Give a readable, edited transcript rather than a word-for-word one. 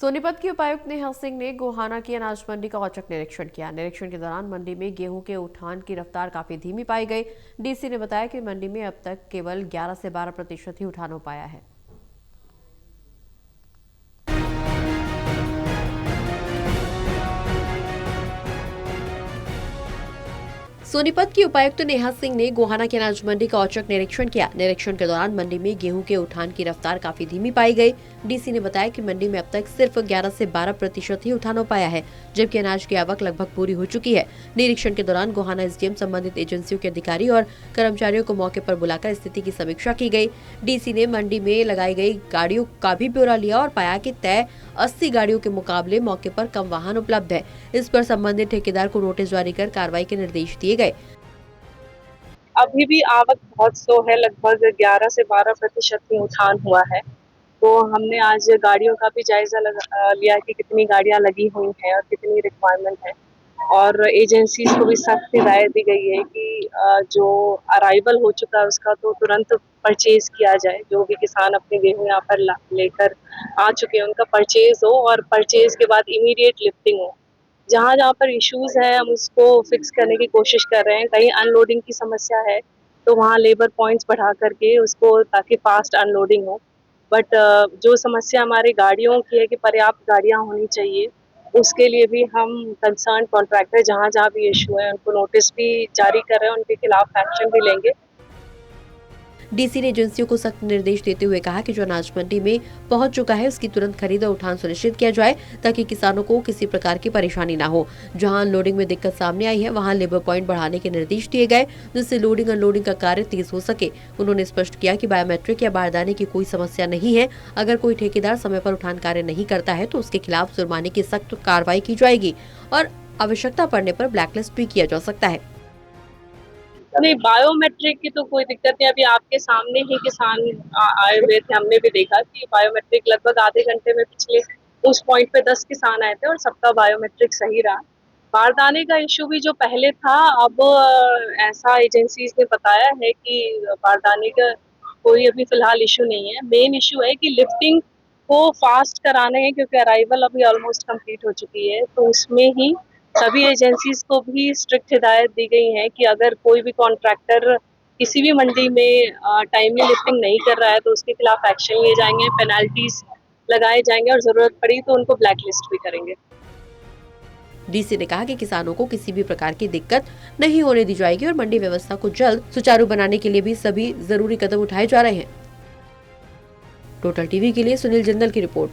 सोनीपत के उपायुक्त नेहा सिंह ने गोहाना की अनाज मंडी का औचक निरीक्षण किया। निरीक्षण के दौरान मंडी में गेहूं के उठान की रफ्तार काफी धीमी पाई गई। डीसी ने बताया कि मंडी में अब तक केवल 11 से 12% ही उठान हो पाया है। सोनीपत की उपायुक्त नेहा सिंह ने गोहाना की अनाज मंडी का औचक निरीक्षण किया। निरीक्षण के दौरान मंडी में गेहूं के उठान की रफ्तार काफी धीमी पाई गई। डीसी ने बताया कि मंडी में अब तक सिर्फ 11 से 12% ही उठान हो पाया है, जबकि अनाज की आवक लगभग पूरी हो चुकी है। निरीक्षण के दौरान गोहाना एसडीएम संबंधित एजेंसियों के अधिकारी और कर्मचारियों को मौके पर बुलाकर स्थिति की समीक्षा की गई। डीसी ने मंडी में लगाई गई गाड़ियों का भी ब्यौरा लिया और पाया कि तय 80 गाड़ियों के मुकाबले मौके पर कम वाहन उपलब्ध है। इस पर संबंधित ठेकेदार को नोटिस जारी कर कार्रवाई के निर्देश दिए गए। अभी भी आवक बहुत स्लो है, लगभग 11 से 12% ही उठान हुआ है। तो हमने आज गाड़ियों का भी जायजा लिया कि कितनी गाड़ियां लगी हुई हैं और कितनी रिक्वायरमेंट है। और एजेंसीज को भी सख्त हिदायत दी गई है कि जो अराइवल हो चुका है उसका तो तुरंत परचेज किया जाए। जो भी किसान अपने गेहूं यहाँ पर लेकर आ चुके हैं उनका परचेज हो और परचेज के बाद इमीडिएट लिफ्टिंग हो। जहाँ जहाँ पर इश्यूज है हम उसको फिक्स करने की कोशिश कर रहे हैं। कहीं अनलोडिंग की समस्या है तो वहाँ लेबर पॉइंट्स बढ़ा करके उसको, ताकि फास्ट अनलोडिंग हो। बट जो समस्या हमारी गाड़ियों की है कि पर्याप्त गाड़ियाँ होनी चाहिए, उसके लिए भी हम कंसर्न कॉन्ट्रैक्टर जहाँ जहाँ भी इशू है उनको नोटिस भी जारी कर रहे हैं, उनके खिलाफ एक्शन भी लेंगे। डीसी ने एजेंसियों को सख्त निर्देश देते हुए कहा कि जो अनाज मंडी में पहुंच चुका है उसकी तुरंत खरीद और उठान सुनिश्चित किया जाए, ताकि किसानों को किसी प्रकार की परेशानी न हो। जहां लोडिंग में दिक्कत सामने आई है वहां लेबर पॉइंट बढ़ाने के निर्देश दिए गए, जिससे लोडिंग अनलोडिंग का कार्य तेज हो सके। उन्होंने स्पष्ट किया कि बायोमेट्रिक या बारदाने की कोई समस्या नहीं है। अगर कोई ठेकेदार समय पर उठान कार्य नहीं करता है तो उसके खिलाफ जुर्माने की सख्त कार्रवाई की जाएगी और आवश्यकता पड़ने पर ब्लैकलिस्ट भी किया जा सकता है। नहीं, बायोमेट्रिक की तो कोई दिक्कत नहीं। अभी आपके सामने ही किसान आए हुए थे, हमने भी देखा कि बायोमेट्रिक लगभग आधे घंटे में पिछले उस पॉइंट पे 10 किसान आए थे और सबका बायोमेट्रिक सही रहा। बारदाने का इशू भी जो पहले था, अब ऐसा एजेंसीज ने बताया है कि बारदाने का कोई अभी फिलहाल इशू नहीं है। मेन इशू है कि लिफ्टिंग को फास्ट कराना है, क्योंकि अराइवल अभी ऑलमोस्ट कंप्लीट हो चुकी है। तो उसमें ही सभी एजेंसीज को भी स्ट्रिक्ट हिदायत दी गई है कि अगर कोई भी कॉन्ट्रैक्टर किसी भी मंडी में टाइमली लिफ्टिंग नहीं कर रहा है तो उसके खिलाफ एक्शन लिए जाएंगे, पेनल्टीज लगाए जाएंगे और जरूरत पड़ी तो उनको ब्लैकलिस्ट भी करेंगे। डीसी ने कहा कि किसानों को किसी भी प्रकार की दिक्कत नहीं होने दी जाएगी और मंडी व्यवस्था को जल्द सुचारू बनाने के लिए भी सभी जरूरी कदम उठाए जा रहे हैं। टोटल टीवी के लिए सुनील जिंदल की रिपोर्ट।